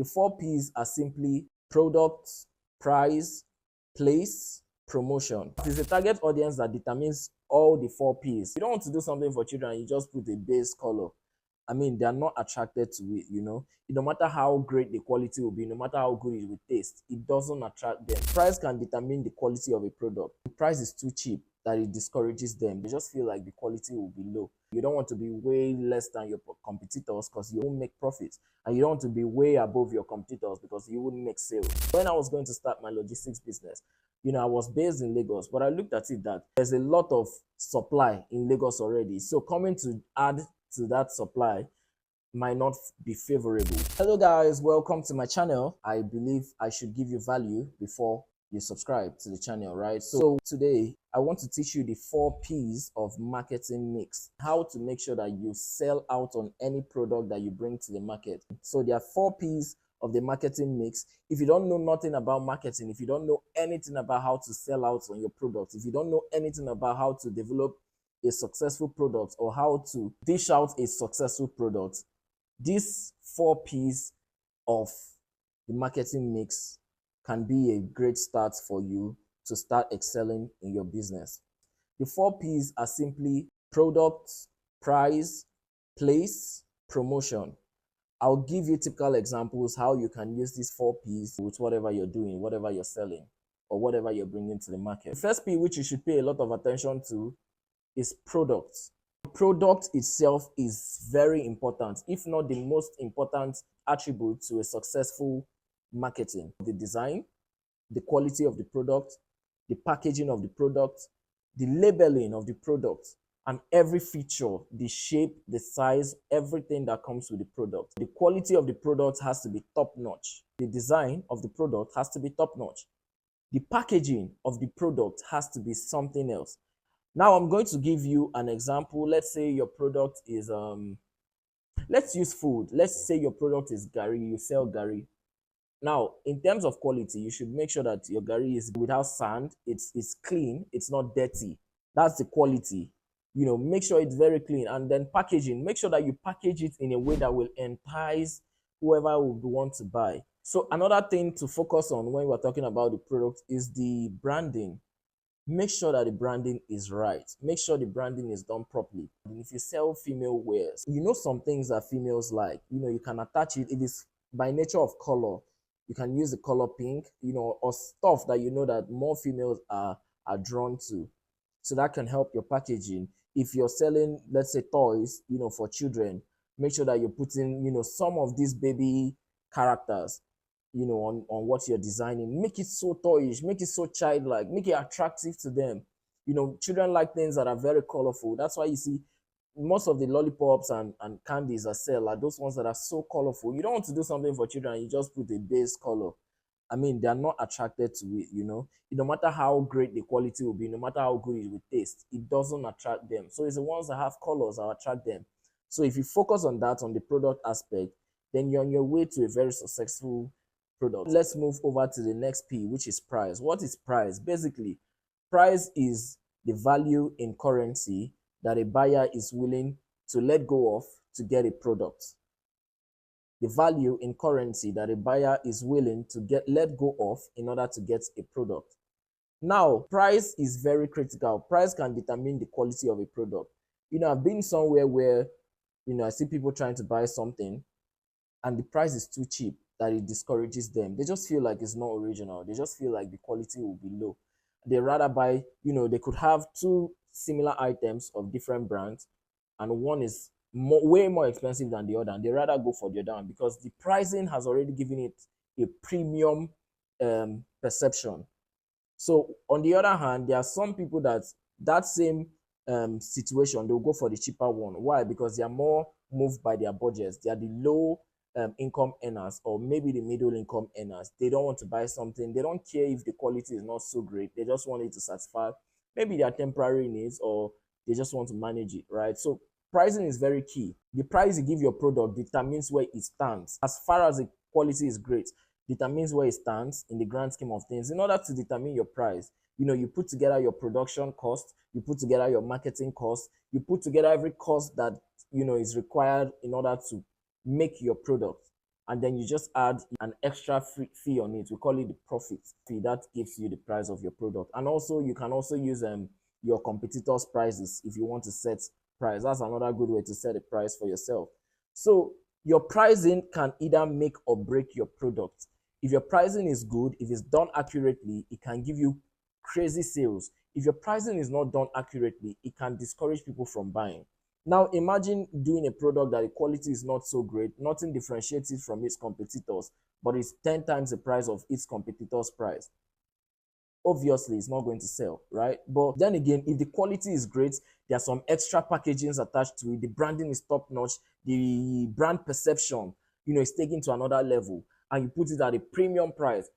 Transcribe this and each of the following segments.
The 4 P's are simply product, price, place, promotion. It is a target audience that determines all the 4 P's. You don't want to do something for children, you just put a base color. I mean, they are not attracted to it. No matter how great the quality will be, no matter how good it will taste, it doesn't attract them. Price can determine the quality of a product. The price is too cheap that it discourages them. They just feel like the quality will be low. You don't want to be way less than your competitors because you won't make profits. And you don't want to be way above your competitors because you wouldn't make sales. When I was going to start my logistics business, I was based in Lagos, but I looked at it that there's a lot of supply in Lagos already. So coming to add to that supply might not be favorable. Hello guys, welcome to my channel. I believe I should give you value before you subscribe to the channel, right? So today I want to teach you the 4 P's of marketing mix, how to make sure that you sell out on any product that you bring to the market. So there are 4 P's of the marketing mix. If you don't know nothing about marketing, if you don't know anything about how to sell out on your product, if you don't know anything about how to develop a successful product or how to dish out a successful product, these 4 P's of the marketing mix can be a great start for you to start excelling in your business. The 4 P's are simply product, price, place, promotion. I'll give you typical examples how you can use these 4 P's with whatever you're doing, whatever you're selling, or whatever you're bringing to the market. The first P, which you should pay a lot of attention to, is product. Product itself is very important, if not the most important attribute to a successful marketing. The design, the quality of the product, the packaging of the product, the labeling of the product, and every feature, the shape, the size, everything that comes with the product. The quality of the product has to be top-notch. The design of the product has to be top-notch. The packaging of the product has to be something else. Now I'm going to give you an example. Let's say your product is let's use food. Let's say your product is gari, you sell gari. Now, in terms of quality, you should make sure that your gari is without sand, it's clean, it's not dirty. That's the quality. Make sure it's very clean. And then packaging, make sure that you package it in a way that will entice whoever would want to buy. So another thing to focus on when we're talking about the product is the branding. Make sure that the branding is right. Make sure the branding is done properly. And if you sell female wears, some things that females like, you can attach it. It is by nature of color. You can use the color pink, or stuff that that more females are drawn to. So that can help your packaging. If you're selling, let's say, toys, for children, make sure that you're putting, some of these baby characters, on what you're designing. Make it so toyish, make it so childlike, make it attractive to them. Children like things that are very colorful. That's why you see most of the lollipops and candies that sell are those ones that are so colorful. You don't want to do something for children and you just put a base color. I mean, they're not attracted to it. No matter how great the quality will be, no matter how good it will taste, it doesn't attract them. So it's the ones that have colors that attract them. So if you focus on that, on the product aspect, then you're on your way to a very successful product. Let's move over to the next P, which is price. What is price? Basically, price is the value in currency that a buyer is willing to let go of to get a product. The value in currency that a buyer is willing to let go of in order to get a product. Now, price is very critical. Price can determine the quality of a product. I've been somewhere where, I see people trying to buy something and the price is too cheap that it discourages them. They just feel like it's not original. They just feel like the quality will be low. They rather buy, they could have two similar items of different brands and one is way more expensive than the other, and they rather go for the other one because the pricing has already given it a premium perception. So on the other hand, there are some people that same situation, they'll go for the cheaper one. Why? Because they are more moved by their budgets. They are the low income earners or maybe the middle income earners. They don't want to buy something. They don't care if the quality is not so great. They just want it to satisfy maybe their temporary needs, or they just want to manage it, right? So pricing is very key. The price you give your product determines where it stands. As far as the quality is great, determines where it stands in the grand scheme of things. In order to determine your price, you put together your production cost, you put together your marketing cost, you put together every cost that is required in order to make your product. and then you just add an extra fee on it. We call it the profit fee. That gives you the price of your product. And also you can also use your competitors' prices if you want to set price. That's another good way to set a price for yourself. So your pricing can either make or break your product. If your pricing is good, if it's done accurately, it can give you crazy sales. If your pricing is not done accurately, it can discourage people from buying. Now imagine doing a product that the quality is not so great, nothing differentiates it from its competitors, but it's 10 times the price of its competitors' price. Obviously it's not going to sell, right? But then again, if the quality is great, there are some extra packagings attached to it, the branding is top notch, the brand perception, is taken to another level, and you put it at a premium price,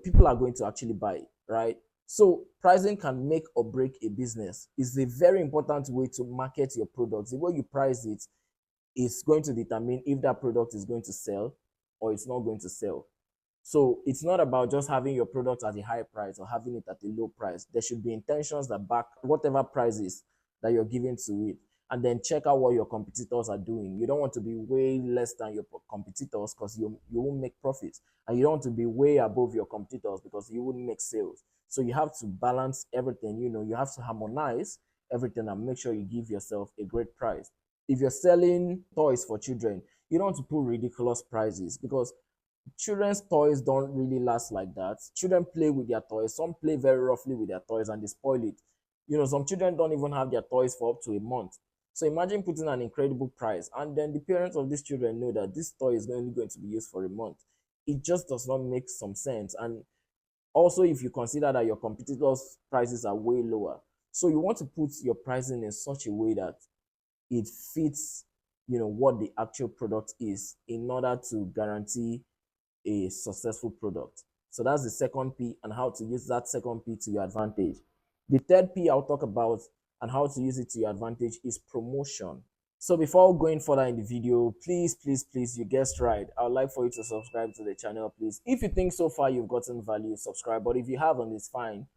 people are going to actually buy it, right? So pricing can make or break a business. It's a very important way to market your products. The way you price it is going to determine if that product is going to sell or it's not going to sell. So it's not about just having your product at a high price or having it at a low price. There should be intentions that back whatever prices that you're giving to it. And then check out what your competitors are doing. You don't want to be way less than your competitors because you won't make profits. And you don't want to be way above your competitors because you wouldn't make sales. So you have to balance everything. You have to harmonize everything and make sure you give yourself a great price. If you're selling toys for children, you don't want to put ridiculous prices because children's toys don't really last like that. Children play with their toys. Some play very roughly with their toys and they spoil it. Some children don't even have their toys for up to a month. So imagine putting an incredible price and then the parents of these children know that this toy is only going to be used for a month. It just does not make some sense. And also, if you consider that your competitors' prices are way lower, so you want to put your pricing in such a way that it fits, what the actual product is in order to guarantee a successful product. So that's the second P and how to use that second P to your advantage. The third P I'll talk about and how to use it to your advantage is promotion. So before going further in the video, please, you guessed right. I would like for you to subscribe to the channel, please. If you think so far you've gotten value, subscribe. But if you haven't, it's fine.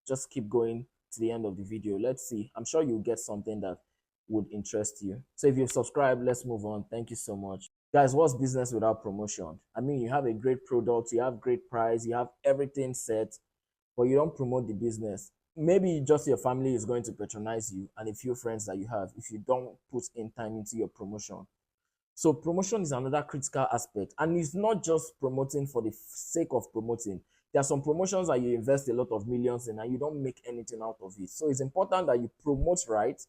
Just keep going to the end of the video. Let's see. I'm sure you'll get something that would interest you. So if you've subscribed, let's move on. Thank you so much. Guys, what's business without promotion? You have a great product, you have great price, you have everything set, but you don't promote the business. Maybe just your family is going to patronize you and a few friends that you have if you don't put in time into your promotion. So promotion is another critical aspect, and it's not just promoting for the sake of promoting. There are some promotions that you invest a lot of millions in and you don't make anything out of it. So it's important that you promote right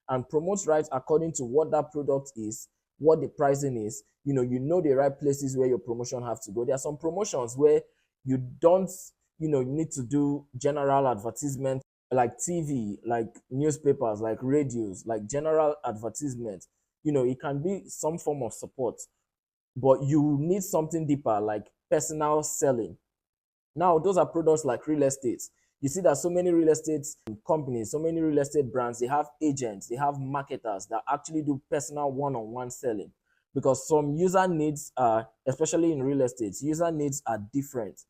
and promote right according to what that product is, what the pricing is. You know the right places where your promotion have to go. There are some promotions where you don't, you need to do general advertisement like TV, like newspapers, like radios, like general advertisement. It can be some form of support, but you need something deeper like personal selling. Now, those are products like real estate. You see that so many real estate companies, so many real estate brands, they have agents, they have marketers that actually do personal one-on-one selling, because some user needs are, especially in real estate, user needs are different.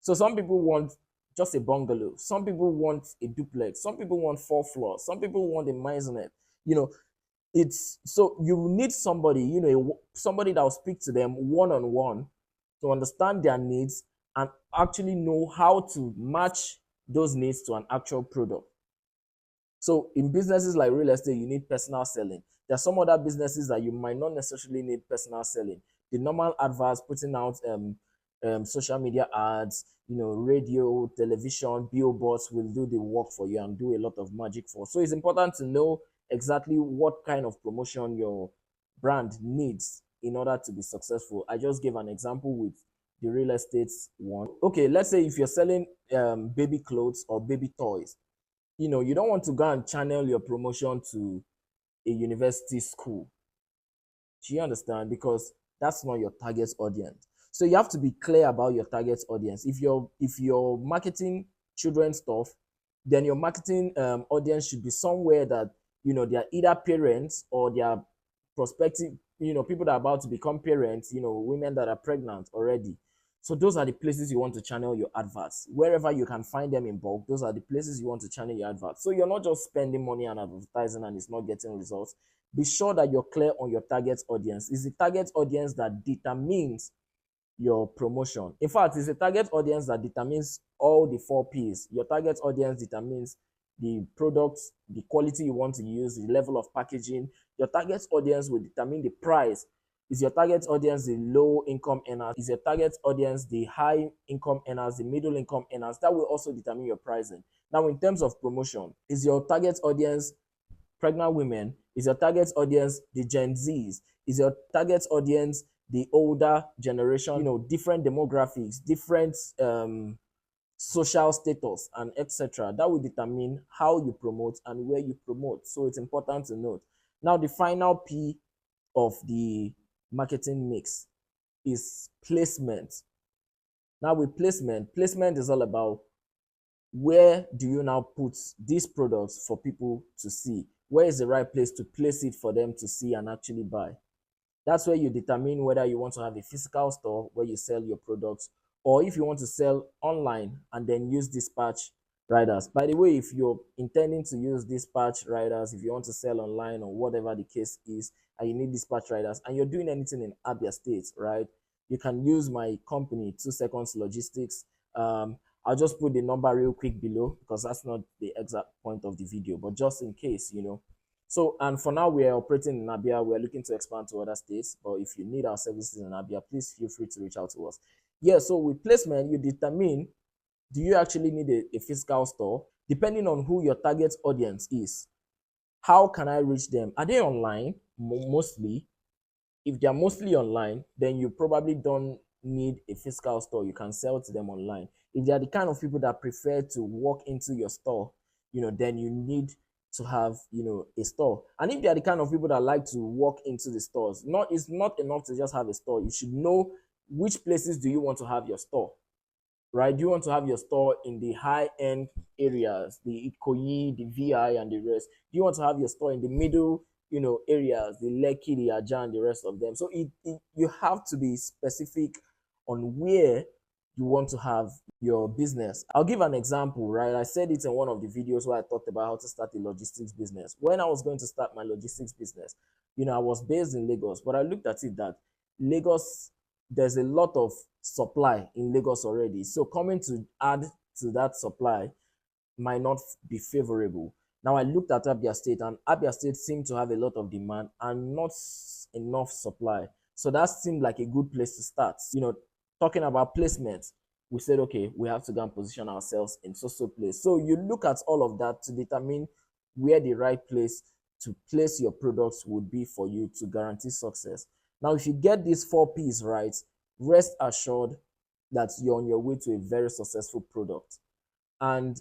So some people want just a bungalow, some people want a duplex, some people want 4 floors, some people want a maisonette. It's so you need somebody, somebody that will speak to them one-on-one to understand their needs and actually know how to match those needs to an actual product. So in businesses like real estate, you need personal selling. There are some other businesses that you might not necessarily need personal selling. The normal adverts, putting out social media ads, radio, television, billboards will do the work for you and do a lot of magic for. So it's important to know exactly what kind of promotion your brand needs in order to be successful. I just gave an example with the real estate one. Okay, let's say if you're selling baby clothes or baby toys, you don't want to go and channel your promotion to a university school. Do you understand? Because that's not your target audience. So you have to be clear about your target audience. If you're marketing children's stuff, then your marketing audience should be somewhere that they're either parents or they're prospective, people that are about to become parents, women that are pregnant already. So those are the places you want to channel your adverts. Wherever you can find them in bulk, those are the places you want to channel your adverts. So you're not just spending money on advertising and it's not getting results. Be sure that you're clear on your target audience. It's the target audience that determines your promotion. In fact, it's a target audience that determines all the 4 P's. Your target audience determines the product, the quality you want to use, the level of packaging. Your target audience will determine the price. Is your target audience the low income earners? Is your target audience the high income earners, the middle income earners? That will also determine your pricing. Now, in terms of promotion, is your target audience pregnant women? Is your target audience the Gen Zs? Is your target audience the older generation? Different demographics, different social status, and etc. That will determine how you promote and where you promote. So it's important to note. Now, the final P of the marketing mix is placement. Now, with placement is all about where do you now put these products for people to see? Where is the right place to place it for them to see and actually buy? That's where you determine whether you want to have a physical store where you sell your products, or if you want to sell online and then use dispatch riders. By the way, if you're intending to use dispatch riders, if you want to sell online or whatever the case is, and you need dispatch riders, and you're doing anything in Abia State, right? You can use my company, 2 Seconds Logistics. I'll just put the number real quick below because that's not the exact point of the video, but just in case. So, and for now, we are operating in Abia. We are looking to expand to other states. But if you need our services in Abia, please feel free to reach out to us. Yeah, so with placement, you determine, do you actually need a physical store? Depending on who your target audience is, how can I reach them? Are they online? Mostly. If they're mostly online, then you probably don't need a physical store. You can sell to them online. If they're the kind of people that prefer to walk into your store, then you need to have a store. And if they're the kind of people that like to walk into the stores, it's not enough to just have a store. You should know which places do you want to have your store, right? Do you want to have your store in the high-end areas, the Ikoyi, the VI, and the rest? Do you want to have your store in the middle, areas, the Lekki, the Aja, and the rest of them? So you have to be specific on where you want to have your business. I'll give an example, right? I said it in one of the videos where I talked about how to start a logistics business. When I was going to start my logistics business, I was based in Lagos, but I looked at it that Lagos, there's a lot of supply in Lagos already. So coming to add to that supply might not be favorable. Now I looked at Abia State, and Abia State seemed to have a lot of demand and not enough supply. So that seemed like a good place to start. Talking about placement, we said, okay, we have to go and position ourselves in so place. So you look at all of that to determine where the right place to place your products would be for you to guarantee success. Now, if you get these 4 P's right, rest assured that you're on your way to a very successful product. And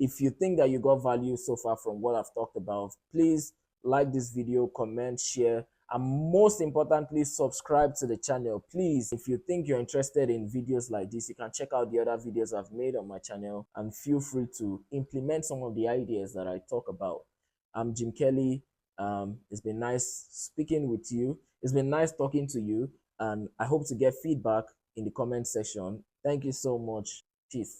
if you think that you got value so far from what I've talked about, please like this video, comment, share, and most importantly, subscribe to the channel. Please, if you think you're interested in videos like this, you can check out the other videos I've made on my channel and feel free to implement some of the ideas that I talk about. I'm Jim Kelly. It's been nice speaking with you. It's been nice talking to you, and I hope to get feedback in the comment section. Thank you so much. Peace.